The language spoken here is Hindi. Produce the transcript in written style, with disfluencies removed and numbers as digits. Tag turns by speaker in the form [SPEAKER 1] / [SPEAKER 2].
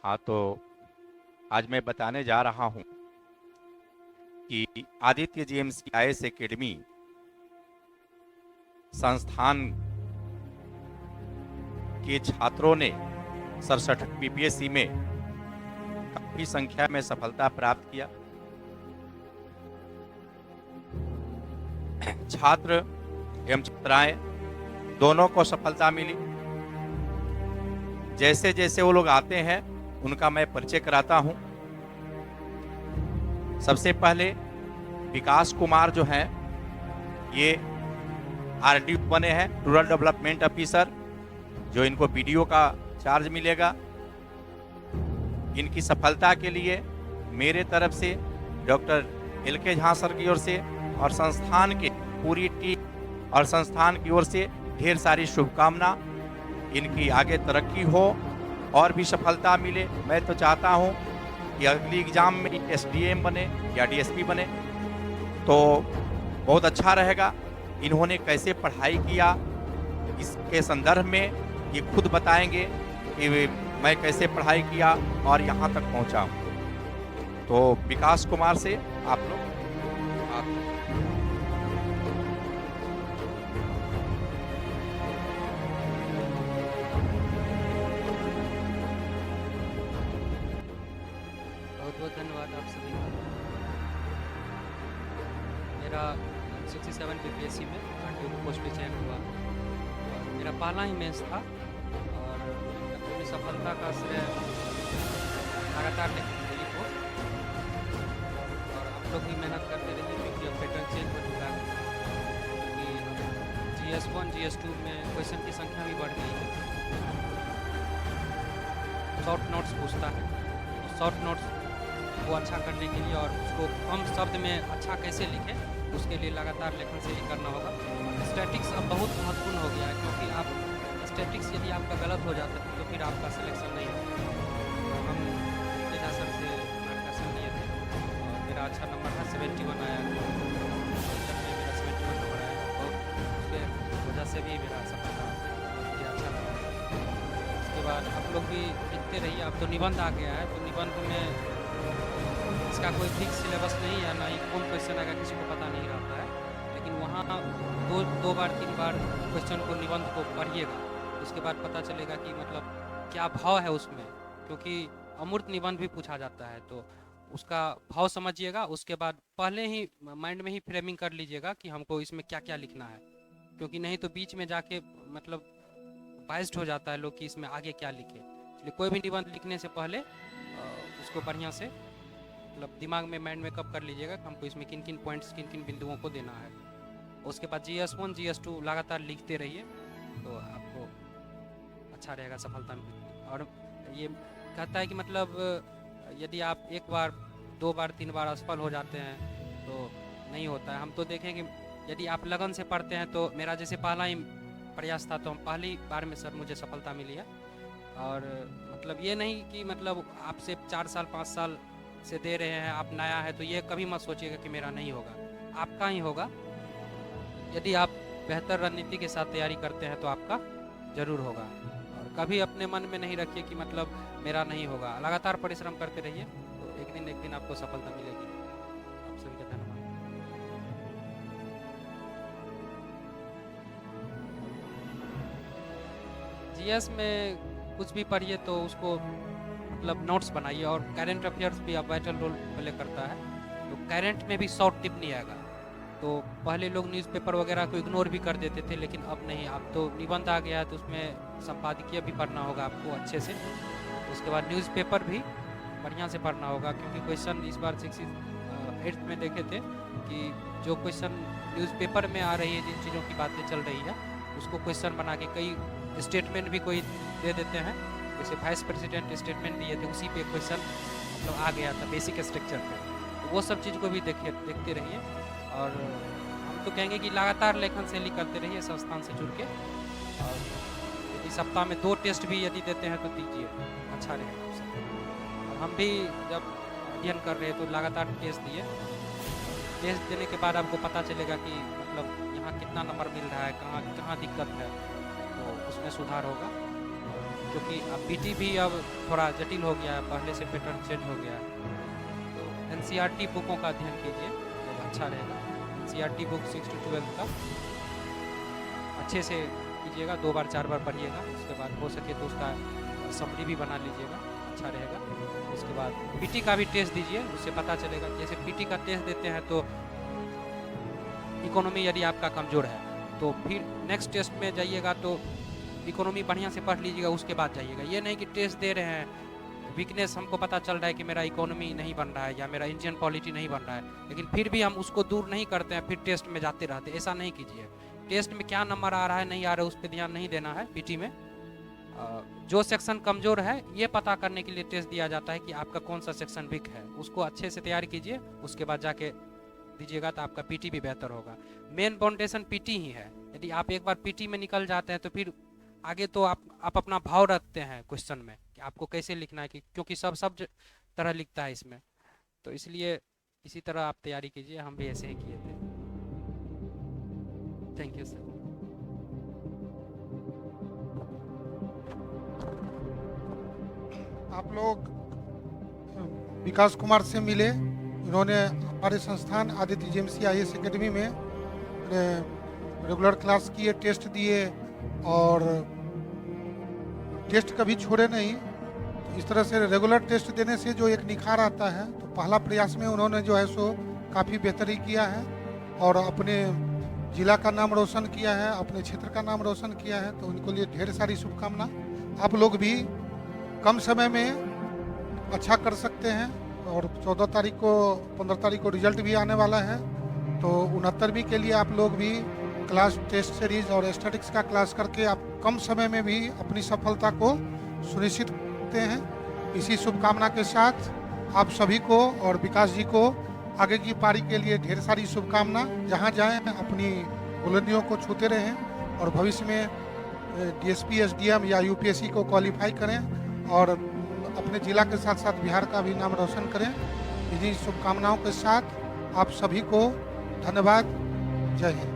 [SPEAKER 1] हाँ, तो आज मैं बताने जा रहा हूँ कि आदित्य जेएमसी आईएएस एकेडमी संस्थान के छात्रों ने 67 बीपीएससी में काफी संख्या में सफलता प्राप्त किया। छात्र एवं छात्राएं दोनों को सफलता मिली। जैसे जैसे वो लोग आते हैं उनका मैं परिचय कराता हूं। सबसे पहले विकास कुमार जो हैं ये आरडीओ बने हैं, रूरल डेवलपमेंट ऑफिसर, जो इनको बीडीओ का चार्ज मिलेगा। इनकी सफलता के लिए मेरे तरफ से डॉक्टर एल.के. झा सर की ओर से और संस्थान के पूरी टीम और संस्थान की ओर से ढेर सारी शुभकामना। इनकी आगे तरक्की हो और भी सफलता मिले। मैं तो चाहता हूं कि अगली एग्जाम में एसडीएम बने या डीएसपी बने तो बहुत अच्छा रहेगा। इन्होंने कैसे पढ़ाई किया इसके संदर्भ में ये खुद बताएंगे कि मैं कैसे पढ़ाई किया और यहाँ तक पहुँचा हूँ। तो विकास कुमार से आप लोग
[SPEAKER 2] बहुत बहुत धन्यवाद आप सभी का। मेरा 67 बीपीएससी में आरटीओ पोस्ट पे चयन हुआ और मेरा पहला ही मेंस था और अपनी सफलता का श्रेय लगातार लेते रहिए पोस्ट और आप लोग भी मेहनत करते रहिए क्योंकि अब पैटर्न चेंज हो चुका है। क्योंकि GS1 GS2 में क्वेश्चन की संख्या भी बढ़ गई है। शॉर्ट नोट्स पूछता है तो शॉर्ट नोट्स को अच्छा करने के लिए और उसको कम शब्द में अच्छा कैसे लिखें उसके लिए लगातार लेखन से ही करना होगा। स्टैटिक्स अब बहुत महत्वपूर्ण हो गया है क्योंकि आप स्टैटिक्स यदि आपका गलत हो जाता है तो फिर आपका सिलेक्शन नहीं होगा। तो हम तेजा सर से मार्गदर्शन लिए थे और मेरा अच्छा नंबर था 71 आया। मेरा 71 नंबर आया और उसके वजह से भी मेरा सफलता मुझे अच्छा लगा। उसके बाद आप लोग भी लिखते रहिए। अब तो निबंध आ गया है तो निबंध में इसका कोई फिक्स सिलेबस नहीं है, ना ही कौन क्वेश्चन आएगा किसी को पता नहीं रहता है। लेकिन वहाँ दो बार 3 बार क्वेश्चन को निबंध को पढ़िएगा, उसके बाद पता चलेगा कि मतलब क्या भाव है उसमें, क्योंकि अमूर्त निबंध भी पूछा जाता है तो उसका भाव समझिएगा। उसके बाद पहले ही माइंड में ही फ्रेमिंग कर लीजिएगा कि हमको इसमें क्या क्या लिखना है, क्योंकि नहीं तो बीच में जाके मतलब बाइस्ड हो जाता है लोग कि इसमें आगे क्या लिखे। इसलिए कोई भी निबंध लिखने से पहले उसको बढ़िया से मतलब दिमाग में माइंड में कब कर लीजिएगा कि हमको इसमें किन किन पॉइंट्स किन किन बिंदुओं को देना है। उसके बाद GS1 GS2 लगातार लिखते रहिए तो आपको अच्छा रहेगा, सफलता मिलेगी। और ये कहता है कि मतलब यदि आप एक बार 2 बार 3 बार असफल हो जाते हैं तो नहीं होता है। हम तो देखें कि यदि आप लगन से पढ़ते हैं तो मेरा जैसे पहला ही प्रयास था तो हम पहली बार में सर मुझे सफलता मिली है। और मतलब ये नहीं कि मतलब आपसे 4 साल 5 साल से दे रहे हैं, आप नया है तो ये कभी मत सोचिएगा कि मेरा नहीं होगा, आपका ही होगा। यदि आप बेहतर रणनीति के साथ तैयारी करते हैं तो आपका ज़रूर होगा। और कभी अपने मन में नहीं रखिए कि मतलब मेरा नहीं होगा, लगातार परिश्रम करते रहिए तो एक दिन आपको सफलता मिलेगी। आप सभी का धन्यवाद। GS में कुछ भी पढ़िए तो उसको मतलब नोट्स बनाइए और करंट अफेयर्स भी अब वाइटल रोल प्ले करता है। तो करंट में भी शॉर्ट टिप नहीं आएगा। तो पहले लोग न्यूज़पेपर वगैरह को इग्नोर भी कर देते थे, लेकिन अब नहीं, अब तो निबंध आ गया है तो उसमें संपादकीय भी पढ़ना होगा आपको अच्छे से। उसके बाद न्यूज़पेपर भी बढ़िया से पढ़ना होगा क्योंकि क्वेश्चन इस बार 8th में देखे थे कि जो क्वेश्चन न्यूज़पेपर में आ रही है, जिन चीज़ों की बातें चल रही है उसको क्वेश्चन बना के कई स्टेटमेंट भी कोई दे देते हैं। जैसे वाइस प्रेसिडेंट स्टेटमेंट दिए थे, उसी पे क्वेश्चन मतलब आ गया था बेसिक स्ट्रक्चर पे। तो वो सब चीज़ को भी देखते रहिए। और हम तो कहेंगे कि लगातार लेखन शैली करते रहिए संस्थान से जुड़ के। और यदि सप्ताह में 2 टेस्ट भी यदि देते हैं तो दीजिए, अच्छा रहेगा उससे। और हम भी जब अध्ययन कर रहे हैं तो लगातार टेस्ट दिए। टेस्ट देने के बाद आपको पता चलेगा कि मतलब यहाँ कितना नंबर मिल रहा है, कहाँ दिक्कत है, तो उसमें सुधार होगा। क्योंकि अब पीटी भी अब थोड़ा जटिल हो गया है, पहले से पैटर्न चेंज हो गया है। तो एनसीईआरटी बुकों का अध्ययन कीजिए तो अच्छा रहेगा। एनसीईआरटी बुक 6 to 12 का अच्छे से कीजिएगा, 2 बार 4 बार पढ़िएगा। उसके बाद हो सके तो उसका समरी भी बना लीजिएगा, अच्छा रहेगा। उसके बाद पीटी का भी टेस्ट दीजिए, उससे पता चलेगा। जैसे पीटी का टेस्ट देते हैं तो इकोनॉमी यदि आपका कमज़ोर है तो फिर नेक्स्ट टेस्ट में जाइएगा तो इकोनॉमी बढ़िया से पढ़ लीजिएगा, उसके बाद जाइएगा। ये नहीं कि टेस्ट दे रहे हैं, वीकनेस हमको पता चल रहा है कि मेरा इकोनॉमी नहीं बन रहा है या मेरा इंडियन पॉलिटी नहीं बन रहा है, लेकिन फिर भी हम उसको दूर नहीं करते हैं, फिर टेस्ट में जाते रहते। ऐसा नहीं कीजिए। टेस्ट में क्या नंबर आ रहा है नहीं आ रहा है उस पर ध्यान नहीं देना है। पीटी में जो सेक्शन कमज़ोर है ये पता करने के लिए टेस्ट दिया जाता है कि आपका कौन सा सेक्शन वीक है, उसको अच्छे से तैयारी कीजिए, उसके बाद जाके दीजिएगा तो आपका पीटी भी बेहतर होगा। मेन फाउंडेशन पीटी ही है। यदि आप एक बार पीटी में निकल जाते हैं तो फिर आगे तो आप अपना भाव रखते हैं क्वेश्चन में कि आपको कैसे लिखना है, कि क्योंकि सब तरह लिखता है इसमें, तो इसलिए इसी तरह आप तैयारी कीजिए। हम भी ऐसे ही किए थे। Thank you sir.
[SPEAKER 3] आप लोग विकास कुमार से मिले। इन्होंने हमारे संस्थान आदित्य जेएमसी आईएएस एकेडमी में रेगुलर क्लास किए, टेस्ट दिए और टेस्ट कभी छोड़े नहीं। तो इस तरह से रेगुलर टेस्ट देने से जो एक निखार आता है, तो पहला प्रयास में उन्होंने जो है सो काफ़ी बेहतरी किया है और अपने जिला का नाम रोशन किया है, अपने क्षेत्र का नाम रोशन किया है। तो उनको लिए ढेर सारी शुभकामना। आप लोग भी कम समय में अच्छा कर सकते हैं और 14 तारीख को 15 तारीख को रिजल्ट भी आने वाला है। तो 69वीं के लिए आप लोग भी क्लास टेस्ट सीरीज और स्टैटिक्स का क्लास करके आप कम समय में भी अपनी सफलता को सुनिश्चित करते हैं। इसी शुभकामना के साथ आप सभी को और विकास जी को आगे की पारी के लिए ढेर सारी शुभकामना। जहाँ जाएं अपनी बुलंदियों को छूते रहें और भविष्य में डीएसपी एसडीएम या यूपीएससी को क्वालिफाई करें और अपने जिला के साथ साथ बिहार का भी नाम रोशन करें। इन्हीं शुभकामनाओं के साथ आप सभी को धन्यवाद। जय हिंद।